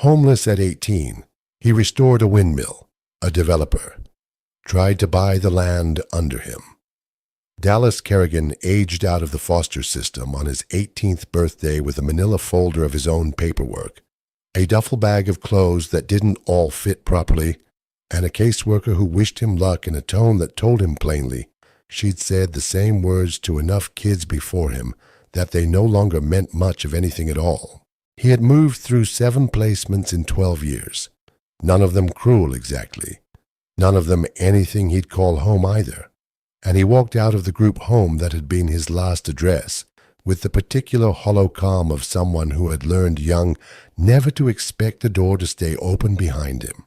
Homeless at 18, he restored a windmill. A developer tried to buy the land under him. Dallas Kerrigan aged out of the foster system on his 18th birthday with a manila folder of his own paperwork, a duffel bag of clothes that didn't all fit properly, and a caseworker who wished him luck in a tone that told him plainly she'd said the same words to enough kids before him that they no longer meant much of anything at all. He had moved through 7 placements in 12 years, none of them cruel exactly, none of them anything he'd call home either, and he walked out of the group home that had been his last address with the particular hollow calm of someone who had learned young never to expect the door to stay open behind him.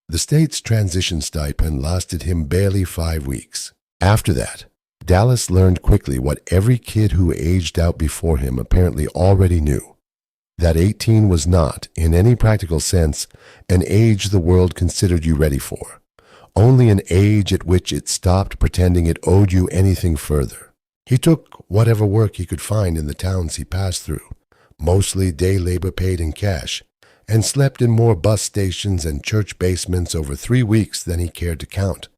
The state's transition stipend lasted him barely 5 weeks. After that, Dallas learned quickly what every kid who aged out before him apparently already knew, that 18 was not, in any practical sense, an age the world considered you ready for, only an age at which it stopped pretending it owed you anything further. He took whatever work he could find in the towns he passed through, mostly day labor paid in cash, and slept in more bus stations and church basements over 3 weeks than he cared to count,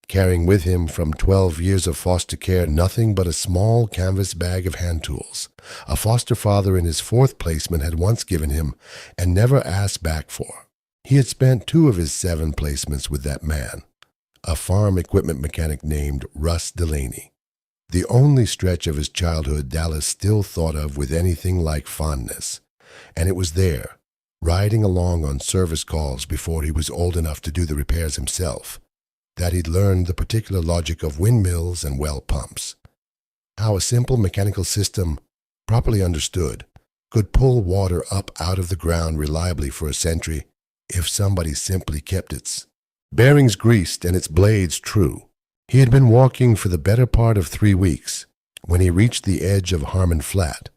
carrying with him from 12 years of foster care nothing but a small canvas bag of hand tools a foster father in his 4th placement had once given him and never asked back for. He had spent 2 of his 7 placements with that man, a farm equipment mechanic named Russ Delaney, the only stretch of his childhood Dallas still thought of with anything like fondness, and it was there, riding along on service calls before he was old enough to do the repairs himself, that he'd learned the particular logic of windmills and well pumps, how a simple mechanical system, properly understood, could pull water up out of the ground reliably for a century if somebody simply kept its bearings greased and its blades true. He had been walking for the better part of 3 weeks when he reached the edge of Harmon Flat,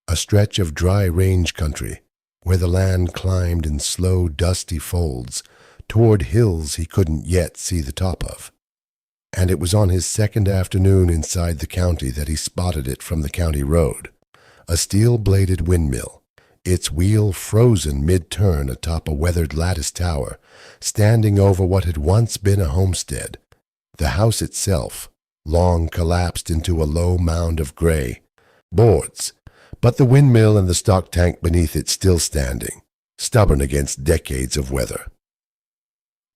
a stretch of dry range country where the land climbed in slow, dusty folds toward hills he couldn't yet see the top of. And it was on his 2nd afternoon inside the county that he spotted it from the county road, a steel-bladed windmill, its wheel frozen mid-turn atop a weathered lattice tower, standing over what had once been a homestead, the house itself long collapsed into a low mound of gray boards, but the windmill and the stock tank beneath it still standing, stubborn against decades of weather.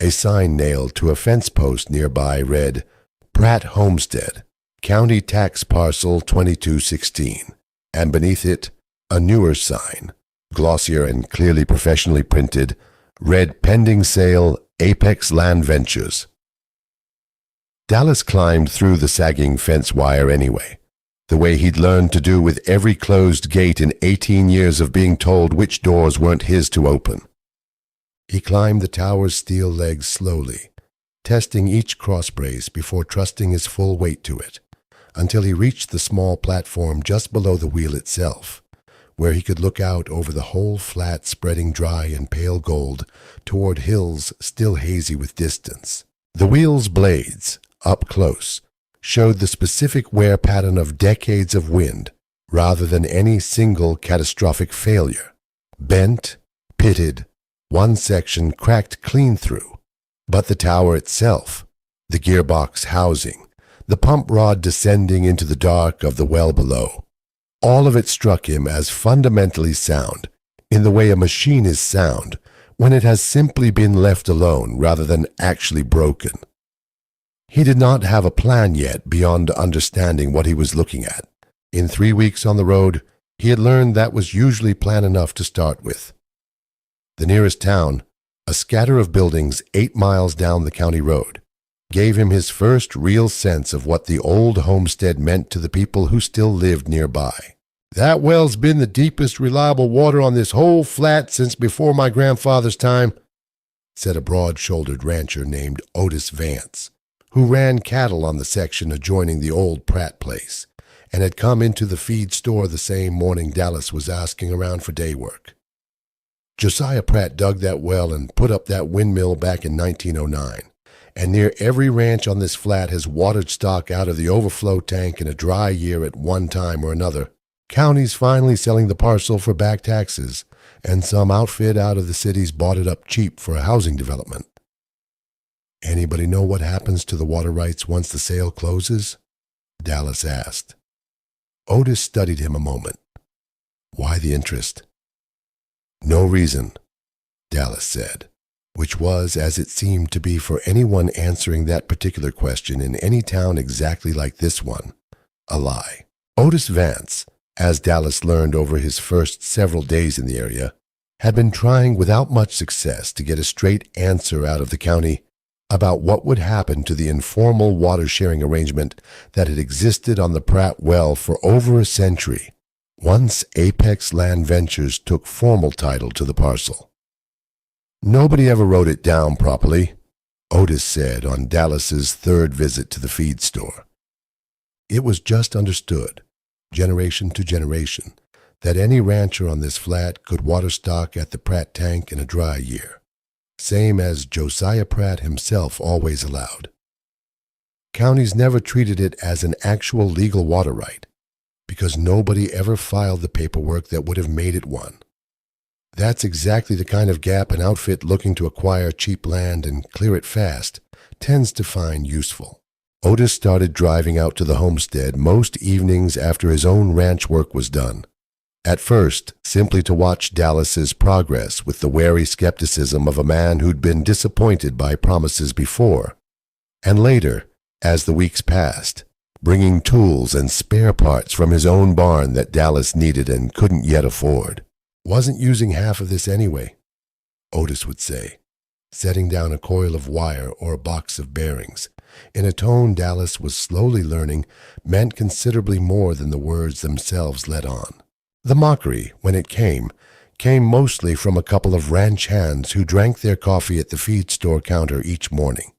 A sign nailed to a fence post nearby read, "Pratt Homestead, County Tax Parcel 2216, and beneath it, a newer sign, glossier and clearly professionally printed, read Pending Sale, Apex Land Ventures. Dallas climbed through the sagging fence wire anyway, the way he'd learned to do with every closed gate in 18 years of being told which doors weren't his to open. He climbed the tower's steel legs slowly, testing each cross-brace before trusting his full weight to it, until he reached the small platform just below the wheel itself, where he could look out over the whole flat spreading dry and pale gold toward hills still hazy with distance. The wheel's blades, up close, showed the specific wear pattern of decades of wind rather than any single catastrophic failure. Bent, pitted, one section cracked clean through, but the tower itself, the gearbox housing, the pump rod descending into the dark of the well below, all of it struck him as fundamentally sound, in the way a machine is sound when it has simply been left alone rather than actually broken. He did not have a plan yet beyond understanding what he was looking at. In 3 weeks on the road, he had learned that was usually plan enough to start with. The nearest town, a scatter of buildings 8 miles down the county road, gave him his first real sense of what the old homestead meant to the people who still lived nearby. "That well's been the deepest reliable water on this whole flat since before my grandfather's time," said a broad-shouldered rancher named Otis Vance, who ran cattle on the section adjoining the old Pratt place, and had come into the feed store the same morning Dallas was asking around for day work. Josiah Pratt dug that well and put up that windmill back in 1909, and near every ranch on this flat has watered stock out of the overflow tank in a dry year at one time or another, counties finally selling the parcel for back taxes and some outfit out of the cities bought it up cheap for a housing development. Anybody know what happens to the water rights once the sale closes? Dallas asked. Otis studied him a moment. Why the interest? No reason, Dallas said, which was, as it seemed to be for anyone answering that particular question in any town exactly like this one, a lie. Otis Vance, as Dallas learned over his first several days in the area, had been trying without much success to get a straight answer out of the county about what would happen to the informal water-sharing arrangement that had existed on the Pratt Well for over a century, once Apex Land Ventures took formal title to the parcel. Nobody ever wrote it down properly, Otis said on Dallas's third visit to the feed store. It was just understood, generation to generation, that any rancher on this flat could water stock at the Pratt tank in a dry year, same as Josiah Pratt himself always allowed. Counties never treated it as an actual legal water right, because nobody ever filed the paperwork that would have made it one. That's exactly the kind of gap an outfit looking to acquire cheap land and clear it fast tends to find useful. Otis started driving out to the homestead most evenings after his own ranch work was done. At first, simply to watch Dallas's progress with the wary skepticism of a man who'd been disappointed by promises before, and later, as the weeks passed, bringing tools and spare parts from his own barn that Dallas needed and couldn't yet afford. Wasn't using half of this anyway, Otis would say, setting down a coil of wire or a box of bearings, in a tone Dallas was slowly learning meant considerably more than the words themselves let on. The mockery, when it came mostly from a couple of ranch hands who drank their coffee at the feed store counter each morning,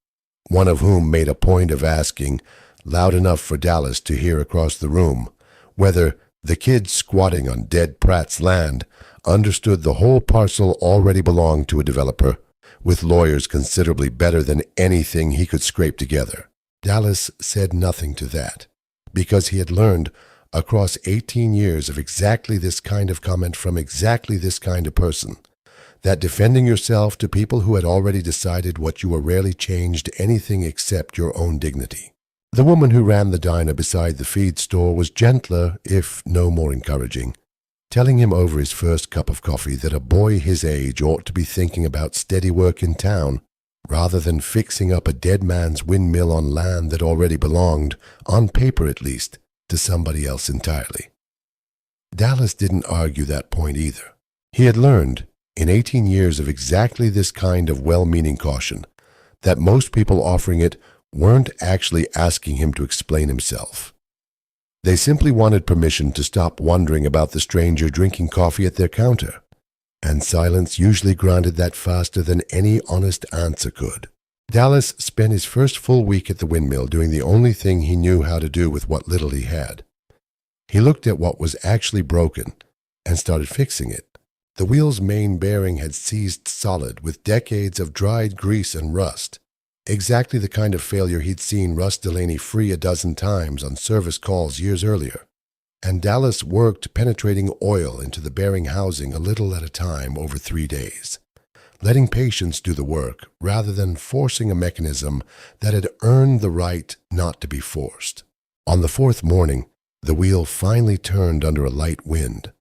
one of whom made a point of asking, loud enough for Dallas to hear across the room, whether the kid squatting on dead Pratt's land understood the whole parcel already belonged to a developer, with lawyers considerably better than anything he could scrape together. Dallas said nothing to that, because he had learned across 18 years of exactly this kind of comment from exactly this kind of person, that defending yourself to people who had already decided what you were rarely changed anything except your own dignity. The woman who ran the diner beside the feed store was gentler, if no more encouraging, telling him over his first cup of coffee that a boy his age ought to be thinking about steady work in town rather than fixing up a dead man's windmill on land that already belonged, on paper at least, to somebody else entirely. Dallas didn't argue that point either. He had learned, in 18 years of exactly this kind of well-meaning caution, that most people offering it weren't actually asking him to explain himself. They simply wanted permission to stop wondering about the stranger drinking coffee at their counter, and silence usually granted that faster than any honest answer could. Dallas spent his first full week at the windmill doing the only thing he knew how to do with what little he had. He looked at what was actually broken and started fixing it. The wheel's main bearing had seized solid with decades of dried grease and rust, exactly the kind of failure he'd seen Russ Delaney free a dozen times on service calls years earlier, and Dallas worked penetrating oil into the bearing housing a little at a time over 3 days, letting patience do the work rather than forcing a mechanism that had earned the right not to be forced. On the fourth morning, the wheel finally turned under a light wind,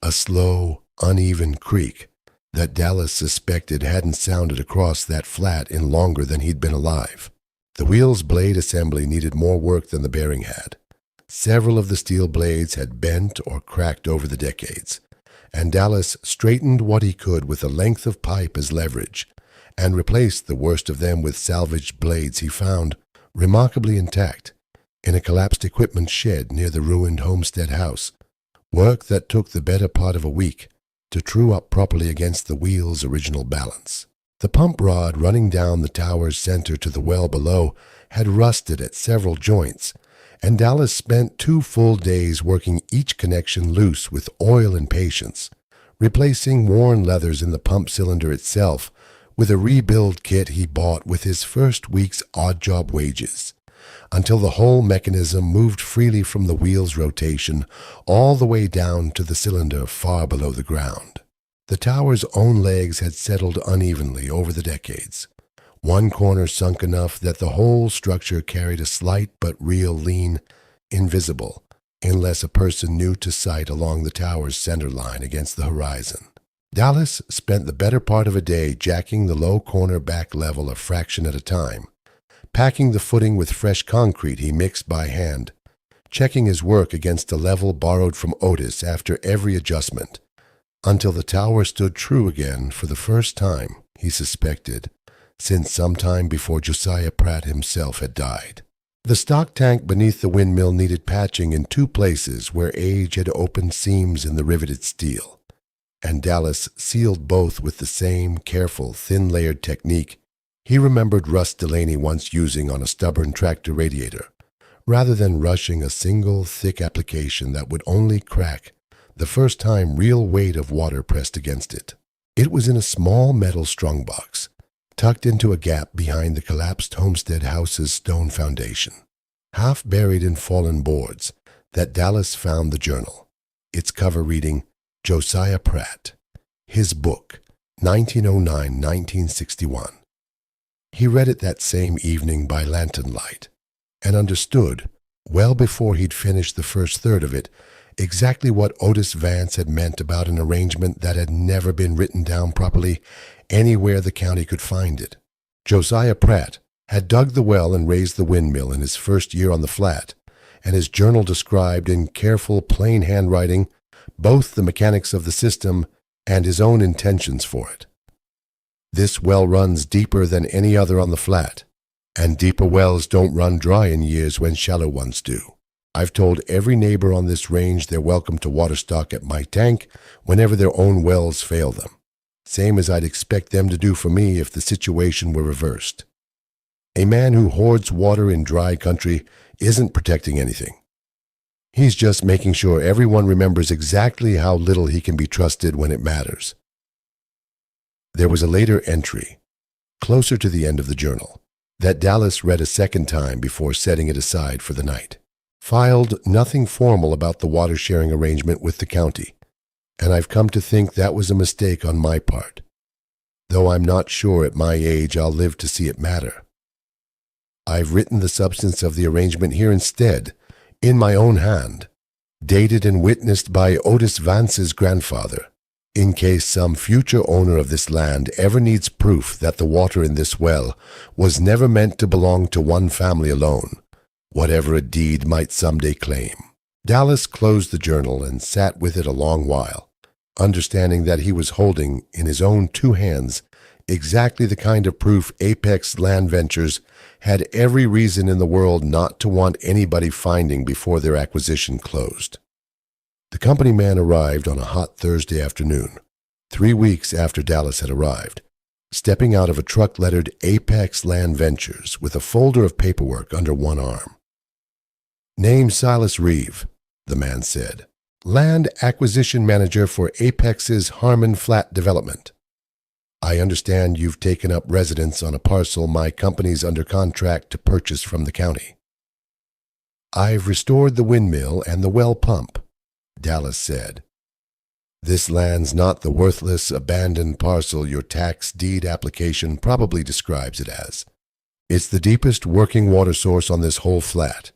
a slow, uneven creak that Dallas suspected hadn't sounded across that flat in longer than he'd been alive. The wheel's blade assembly needed more work than the bearing had. Several of the steel blades had bent or cracked over the decades, and Dallas straightened what he could with a length of pipe as leverage, and replaced the worst of them with salvaged blades he found, remarkably intact, in a collapsed equipment shed near the ruined Homestead house, work that took the better part of a week to true up properly against the wheel's original balance. The pump rod running down the tower's center to the well below had rusted at several joints, and Dallas spent 2 full days working each connection loose with oil and patience, replacing worn leathers in the pump cylinder itself with a rebuild kit he bought with his first week's odd-job wages, until the whole mechanism moved freely from the wheel's rotation all the way down to the cylinder far below the ground. The tower's own legs had settled unevenly over the decades. One corner sunk enough that the whole structure carried a slight but real lean, invisible, unless a person knew to sight along the tower's center line against the horizon. Dallas spent the better part of a day jacking the low corner back level a fraction at a time, packing the footing with fresh concrete he mixed by hand, checking his work against a level borrowed from Otis after every adjustment, until the tower stood true again for the first time, he suspected, since some time before Josiah Pratt himself had died. The stock tank beneath the windmill needed patching in two places where age had opened seams in the riveted steel, and Dallas sealed both with the same careful, thin-layered technique he remembered Russ Delaney once using on a stubborn tractor radiator, rather than rushing a single, thick application that would only crack the first time real weight of water pressed against it. It was in a small metal strongbox, tucked into a gap behind the collapsed Homestead house's stone foundation, half buried in fallen boards, that Dallas found the journal, its cover reading, Josiah Pratt, his book, 1909-1961. He read it that same evening by lantern light, and understood, well before he'd finished the first third of it, exactly what Otis Vance had meant about an arrangement that had never been written down properly anywhere the county could find it. Josiah Pratt had dug the well and raised the windmill in his first year on the flat, and his journal described in careful, plain handwriting both the mechanics of the system and his own intentions for it. This well runs deeper than any other on the flat, and deeper wells don't run dry in years when shallow ones do. I've told every neighbor on this range they're welcome to water stock at my tank whenever their own wells fail them, same as I'd expect them to do for me if the situation were reversed. A man who hoards water in dry country isn't protecting anything. He's just making sure everyone remembers exactly how little he can be trusted when it matters. There was a later entry, closer to the end of the journal, that Dallas read a second time before setting it aside for the night. Filed nothing formal about the water-sharing arrangement with the county, and I've come to think that was a mistake on my part, though I'm not sure at my age I'll live to see it matter. I've written the substance of the arrangement here instead, in my own hand, dated and witnessed by Otis Vance's grandfather, in case some future owner of this land ever needs proof that the water in this well was never meant to belong to one family alone, whatever a deed might someday claim. Dallas closed the journal and sat with it a long while, understanding that he was holding in his own two hands exactly the kind of proof Apex Land Ventures had every reason in the world not to want anybody finding before their acquisition closed. The company man arrived on a hot Thursday afternoon, 3 weeks after Dallas had arrived, stepping out of a truck lettered Apex Land Ventures with a folder of paperwork under one arm. "Name Silas Reeve," the man said. "Land acquisition manager for Apex's Harmon Flat development. I understand you've taken up residence on a parcel my company's under contract to purchase from the county." "I've restored the windmill and the well pump," Dallas said. "This land's not the worthless, abandoned parcel your tax deed application probably describes it as. It's the deepest working water source on this whole flat,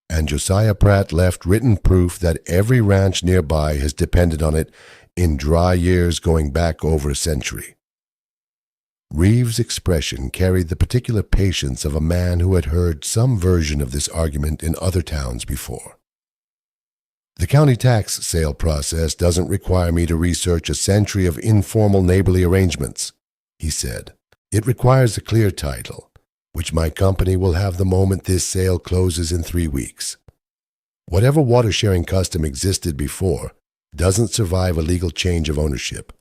and Josiah Pratt left written proof that every ranch nearby has depended on it in dry years going back over a century." Reeves' expression carried the particular patience of a man who had heard some version of this argument in other towns before. "The county tax sale process doesn't require me to research a century of informal neighborly arrangements," he said. "It requires a clear title, which my company will have the moment this sale closes in 3 weeks. Whatever water-sharing custom existed before doesn't survive a legal change of ownership,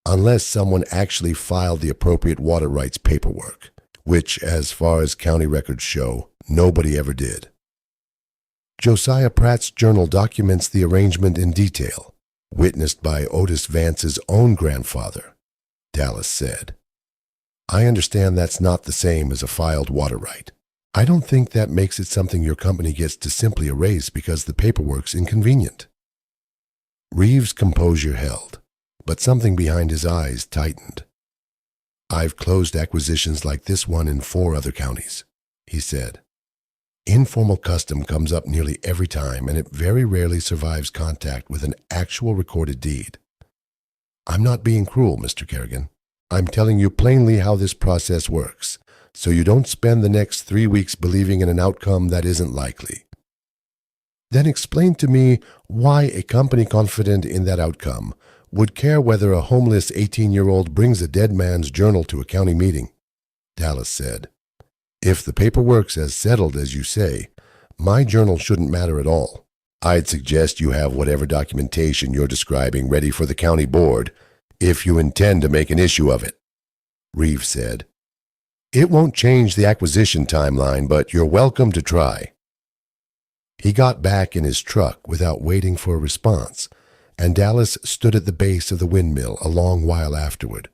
unless someone actually filed the appropriate water rights paperwork, which, as far as county records show, nobody ever did." Josiah Pratt's journal documents the arrangement in detail, witnessed by Otis Vance's own grandfather, Dallas said. "I understand that's not the same as a filed water right. I don't think that makes it something your company gets to simply erase because the paperwork's inconvenient." Reeves' composure held, but something behind his eyes tightened. "I've closed acquisitions like this one in 4 other counties," he said. "Informal custom comes up nearly every time, and it very rarely survives contact with an actual recorded deed. I'm not being cruel, Mr. Kerrigan. I'm telling you plainly how this process works, so you don't spend the next 3 weeks believing in an outcome that isn't likely." "Then explain to me why a company confident in that outcome would care whether a homeless 18-year-old brings a dead man's journal to a county meeting," Dallas said. "If the paperwork's as settled as you say, my journal shouldn't matter at all. I'd suggest you have whatever documentation you're describing ready for the county board, if you intend to make an issue of it," Reeves said. "It won't change the acquisition timeline, but you're welcome to try." He got back in his truck without waiting for a response, and Dallas stood at the base of the windmill a long while afterward,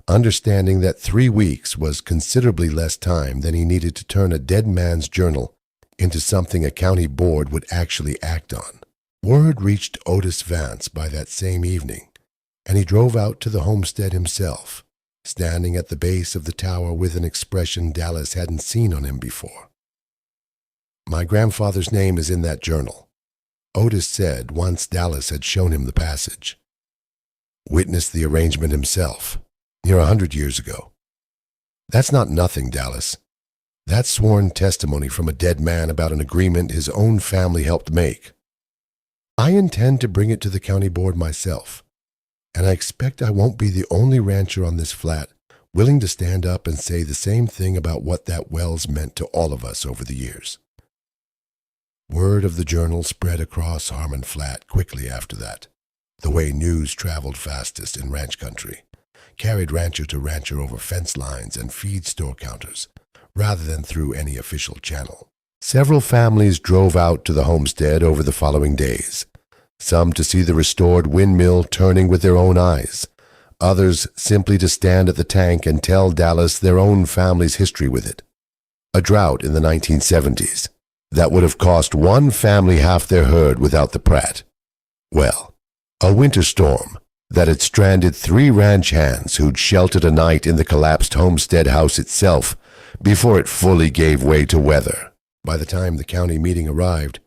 understanding that 3 weeks was considerably less time than he needed to turn a dead man's journal into something a county board would actually act on. Word reached Otis Vance by that same evening, and he drove out to the homestead himself, standing at the base of the tower with an expression Dallas hadn't seen on him before. "My grandfather's name is in that journal," Otis said once Dallas had shown him the passage. "Witnessed the arrangement himself, near 100 years ago. That's not nothing, Dallas. That's sworn testimony from a dead man about an agreement his own family helped make. I intend to bring it to the county board myself, and I expect I won't be the only rancher on this flat willing to stand up and say the same thing about what that well's meant to all of us over the years." Word of the journal spread across Harmon Flat quickly after that, the way news traveled fastest in ranch country, carried rancher to rancher over fence lines and feed store counters, rather than through any official channel. Several families drove out to the homestead over the following days, some to see the restored windmill turning with their own eyes, others simply to stand at the tank and tell Dallas their own family's history with it. A drought in the 1970s that would have cost one family half their herd without the Pratt. Well, a winter storm that had stranded 3 ranch hands who'd sheltered a night in the collapsed homestead house itself before it fully gave way to weather. By the time the county meeting arrived,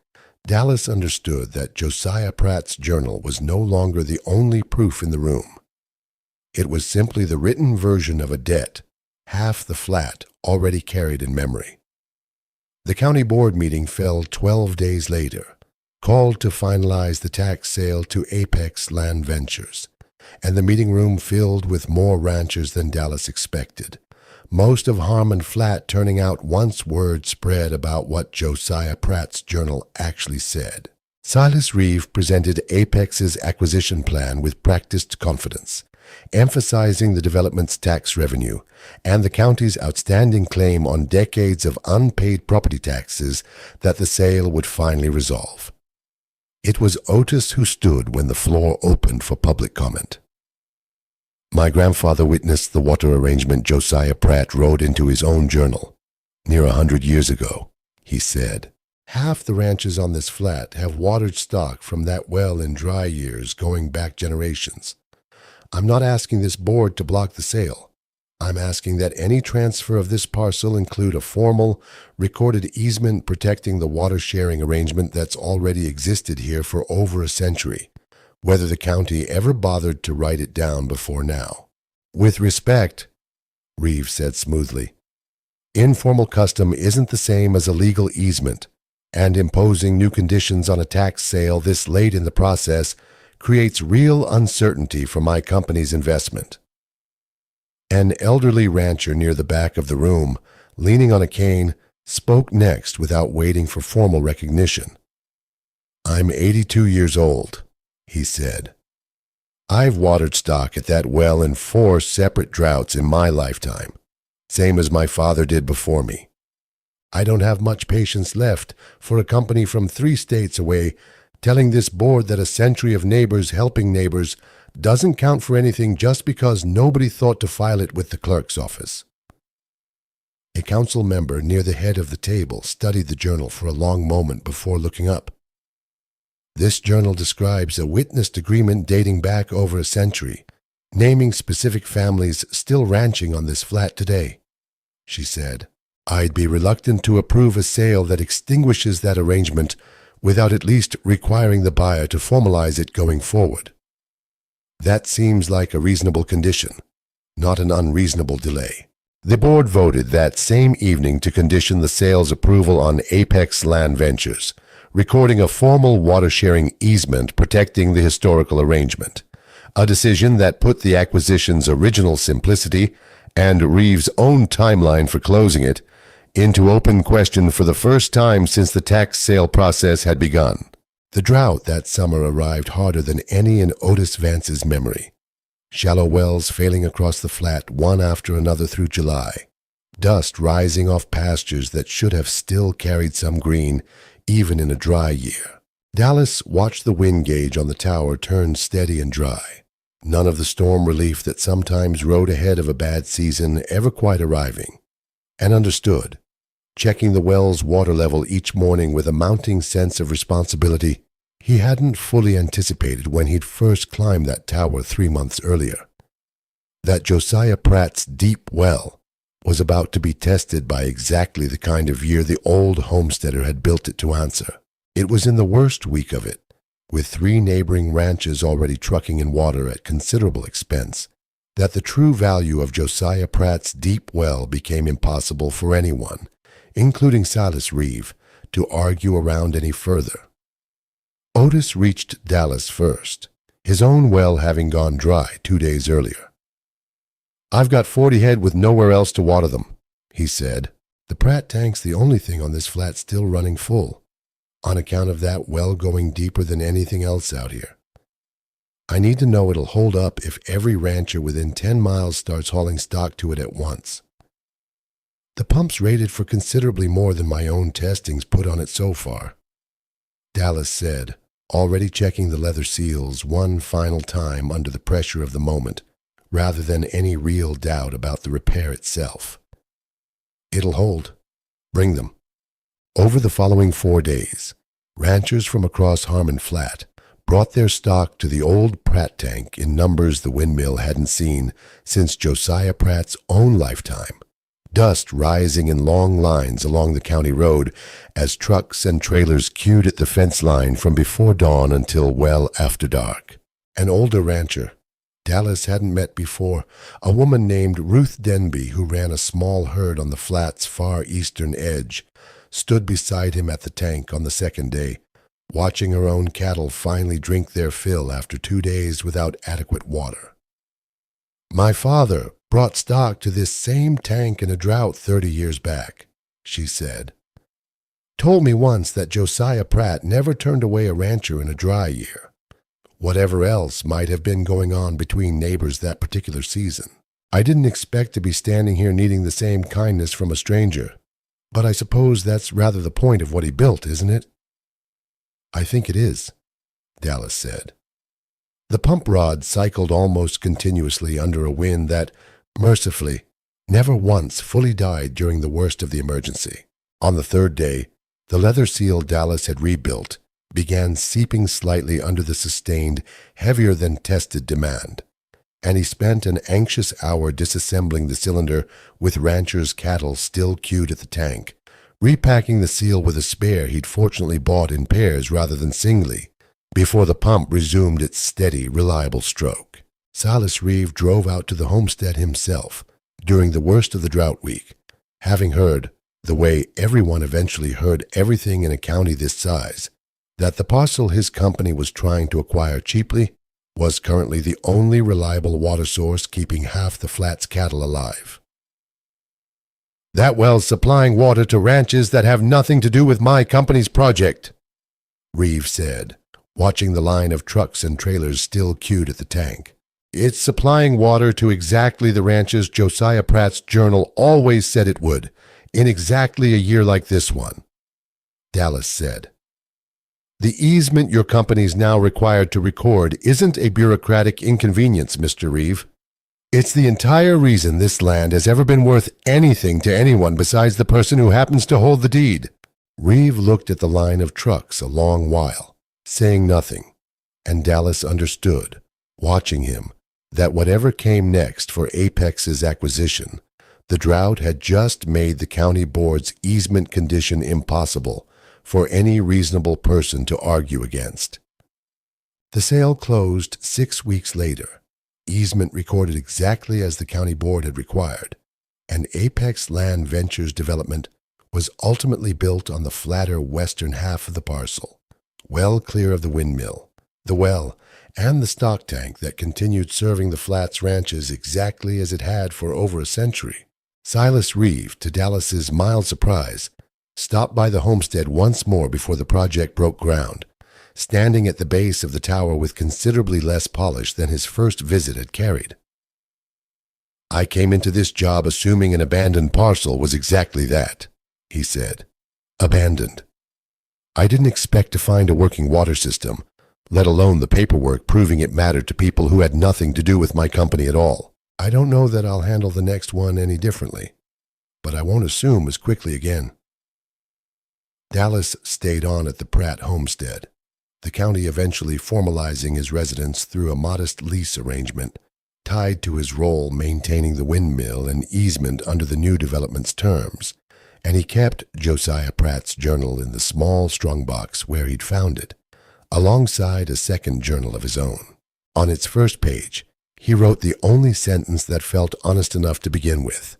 Dallas understood that Josiah Pratt's journal was no longer the only proof in the room. It was simply the written version of a debt half the flat already carried in memory. The county board meeting fell 12 days later, called to finalize the tax sale to Apex Land Ventures, and the meeting room filled with more ranchers than Dallas expected, most of Harmon Flat turning out once word spread about what Josiah Pratt's journal actually said. Silas Reeve presented Apex's acquisition plan with practiced confidence, emphasizing the development's tax revenue and the county's outstanding claim on decades of unpaid property taxes that the sale would finally resolve. It was Otis who stood when the floor opened for public comment. "My grandfather witnessed the water arrangement Josiah Pratt wrote into his own journal, near 100 years ago," he said. "Half the ranches on this flat have watered stock from that well in dry years going back generations. I'm not asking this board to block the sale. I'm asking that any transfer of this parcel include a formal, recorded easement protecting the water-sharing arrangement that's already existed here for over a century, whether the county ever bothered to write it down before now. With respect," Reeves said smoothly, "informal custom isn't the same as a legal easement, and imposing new conditions on a tax sale this late in the process creates real uncertainty for my company's investment." An elderly rancher near the back of the room, leaning on a cane, spoke next without waiting for formal recognition. "I'm 82 years old," he said. "I've watered stock at that well in 4 separate droughts in my lifetime, same as my father did before me. I don't have much patience left for a company from 3 states away telling this board that a century of neighbors helping neighbors doesn't count for anything just because nobody thought to file it with the clerk's office." A council member near the head of the table studied the journal for a long moment before looking up. "This journal describes a witnessed agreement dating back over a century naming specific families still ranching on this flat today. She said, "I'd be reluctant to approve a sale that extinguishes that arrangement without at least requiring the buyer to formalize it going forward. That seems like a reasonable condition, not an unreasonable delay." The board voted that same evening to condition the sale's approval on Apex Land Ventures, recording a formal water-sharing easement protecting the historical arrangement, a decision that put the acquisition's original simplicity and Reeves' own timeline for closing it into open question for the first time since the tax sale process had begun. The drought that summer arrived harder than any in Otis Vance's memory. Shallow wells failing across the flat one after another through July. Dust rising off pastures that should have still carried some green, even in a dry year. Dallas watched the wind gauge on the tower turn steady and dry. None of the storm relief that sometimes rode ahead of a bad season ever quite arriving. And understood, checking the well's water level each morning with a mounting sense of responsibility he hadn't fully anticipated when he'd first climbed that tower 3 months earlier. That Josiah Pratt's deep well was about to be tested by exactly the kind of year the old homesteader had built it to answer. It was in the worst week of it, with 3 neighboring ranches already trucking in water at considerable expense, that the true value of Josiah Pratt's deep well became impossible for anyone, including Silas Reeve, to argue around any further. Otis reached Dallas first, his own well having gone dry 2 days earlier. "I've got 40 head with nowhere else to water them," he said. "The Pratt tank's the only thing on this flat still running full, on account of that well going deeper than anything else out here. I need to know it'll hold up if every rancher within 10 miles starts hauling stock to it at once. The pump's rated for considerably more than my own testings put on it so far," Dallas said, already checking the leather seals one final time under the pressure of the moment, rather than any real doubt about the repair itself. "It'll hold. Bring them." Over the following 4 days, ranchers from across Harmon Flat brought their stock to the old Pratt tank in numbers the Windmill hadn't seen since Josiah Pratt's own lifetime. Dust rising in long lines along the county road as trucks and trailers queued at the fence line from before dawn until well after dark. An older rancher Dallas hadn't met before, a woman named Ruth Denby, who ran a small herd on the flat's far eastern edge, stood beside him at the tank on the second day, watching her own cattle finally drink their fill after 2 days without adequate water. "My father brought stock to this same tank in a drought 30 years back," she said. "Told me once that Josiah Pratt never turned away a rancher in a dry year, whatever else might have been going on between neighbors that particular season. I didn't expect to be standing here needing the same kindness from a stranger, but I suppose that's rather the point of what he built, isn't it?" "I think it is," Dallas said. The pump rod cycled almost continuously under a wind that, mercifully, never once fully died during the worst of the emergency. On the 3rd day, the leather seal Dallas had rebuilt began seeping slightly under the sustained, heavier-than-tested demand, and he spent an anxious hour disassembling the cylinder with ranchers' cattle still queued at the tank, repacking the seal with a spare he'd fortunately bought in pairs rather than singly, before the pump resumed its steady, reliable stroke. Silas Reeve drove out to the homestead himself during the worst of the drought week, having heard, the way everyone eventually heard everything in a county this size, that the parcel his company was trying to acquire cheaply was currently the only reliable water source keeping half the flat's cattle alive. "That well's supplying water to ranches that have nothing to do with my company's project," Reeve said, watching the line of trucks and trailers still queued at the tank. "It's supplying water to exactly the ranches Josiah Pratt's journal always said it would, in exactly a year like this one," Dallas said. "The easement your company's now required to record isn't a bureaucratic inconvenience, Mr. Reeve. It's the entire reason this land has ever been worth anything to anyone besides the person who happens to hold the deed." Reeve looked at the line of trucks a long while, saying nothing, and Dallas understood, watching him, that whatever came next for Apex's acquisition, the drought had just made the county board's easement condition impossible for any reasonable person to argue against. The sale closed 6 weeks later, easement recorded exactly as the county board had required, and Apex Land Ventures development was ultimately built on the flatter western half of the parcel, well clear of the windmill, the well, and the stock tank that continued serving the Flats ranches exactly as it had for over a century. Silas Reeve, to Dallas's mild surprise, stopped by the Homestead once more before the project broke ground, standing at the base of the tower with considerably less polish than his first visit had carried. "I came into this job assuming an abandoned parcel was exactly that," he said. "Abandoned. I didn't expect to find a working water system, let alone the paperwork proving it mattered to people who had nothing to do with my company at all. I don't know that I'll handle the next one any differently, but I won't assume as quickly again." Dallas stayed on at the Pratt homestead, the county eventually formalizing his residence through a modest lease arrangement tied to his role maintaining the windmill and easement under the new development's terms, and he kept Josiah Pratt's journal in the small strongbox where he'd found it, alongside a second journal of his own. On its first page, he wrote the only sentence that felt honest enough to begin with.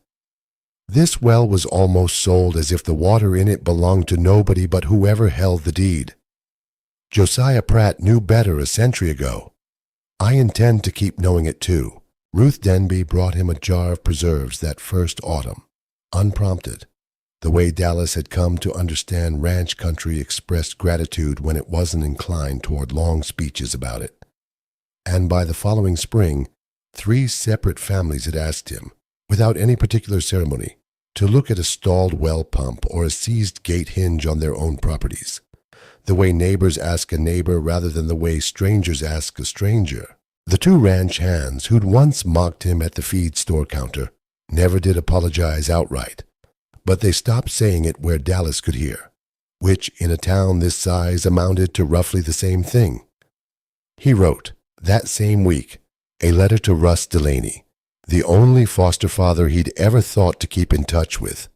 "This well was almost sold as if the water in it belonged to nobody but whoever held the deed. Josiah Pratt knew better a century ago. I intend to keep knowing it too." Ruth Denby brought him a jar of preserves that first autumn, unprompted. The way Dallas had come to understand ranch country expressed gratitude when it wasn't inclined toward long speeches about it. And by the following spring, 3 separate families had asked him, without any particular ceremony, to look at a stalled well pump or a seized gate hinge on their own properties, the way neighbors ask a neighbor rather than the way strangers ask a stranger. The 2 ranch hands who'd once mocked him at the feed store counter never did apologize outright, but they stopped saying it where Dallas could hear, which in a town this size amounted to roughly the same thing. He wrote, that same week, a letter to Russ Delaney, the only foster father he'd ever thought to keep in touch with,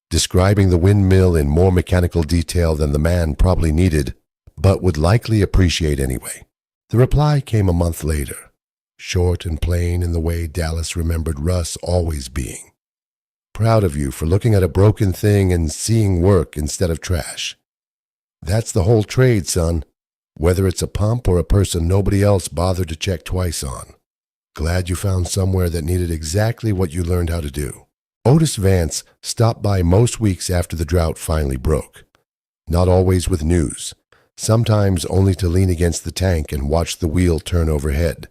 describing the windmill in more mechanical detail than the man probably needed, but would likely appreciate anyway. The reply came a month later, short and plain in the way Dallas remembered Russ always being. "Proud of you for looking at a broken thing and seeing work instead of trash. That's the whole trade, son, whether it's a pump or a person nobody else bothered to check twice on. Glad you found somewhere that needed exactly what you learned how to do." Otis Vance stopped by most weeks after the drought finally broke, not always with news, sometimes only to lean against the tank and watch the wheel turn overhead.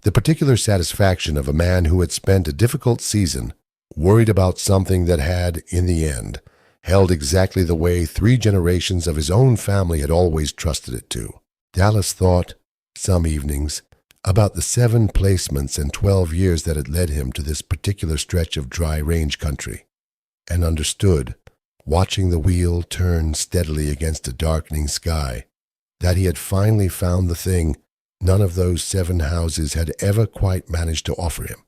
The particular satisfaction of a man who had spent a difficult season worried about something that had, in the end, held exactly the way 3 generations of his own family had always trusted it to. Dallas thought, some evenings, about the 7 placements and 12 years that had led him to this particular stretch of dry range country, and understood, watching the wheel turn steadily against a darkening sky, that he had finally found the thing none of those 7 houses had ever quite managed to offer him.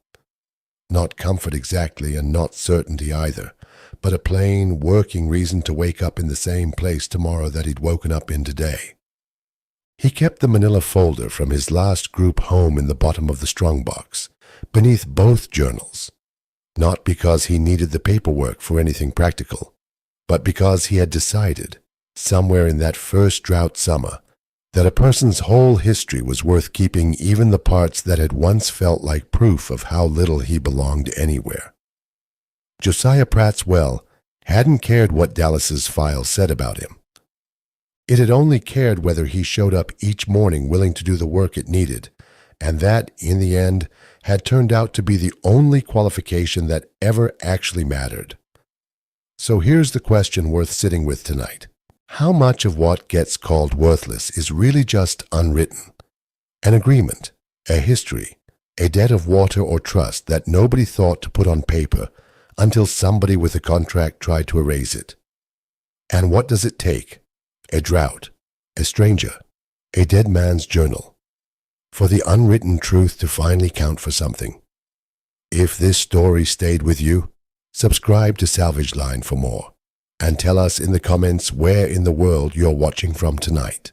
Not comfort exactly, and not certainty either, but a plain, working reason to wake up in the same place tomorrow that he'd woken up in today. He kept the manila folder from his last group home in the bottom of the strongbox, beneath both journals, not because he needed the paperwork for anything practical, but because he had decided, somewhere in that first drought summer, that a person's whole history was worth keeping, even the parts that had once felt like proof of how little he belonged anywhere. Josiah Pratt's well hadn't cared what Dallas's file said about him. It had only cared whether he showed up each morning willing to do the work it needed, and that, in the end, had turned out to be the only qualification that ever actually mattered. So here's the question worth sitting with tonight. How much of what gets called worthless is really just unwritten? An agreement, a history, a debt of water or trust that nobody thought to put on paper until somebody with a contract tried to erase it. And what does it take? A drought, a stranger, a dead man's journal. for the unwritten truth to finally count for something. If this story stayed with you, subscribe to Salvage Line for more, and tell us in the comments where in the world you're watching from tonight.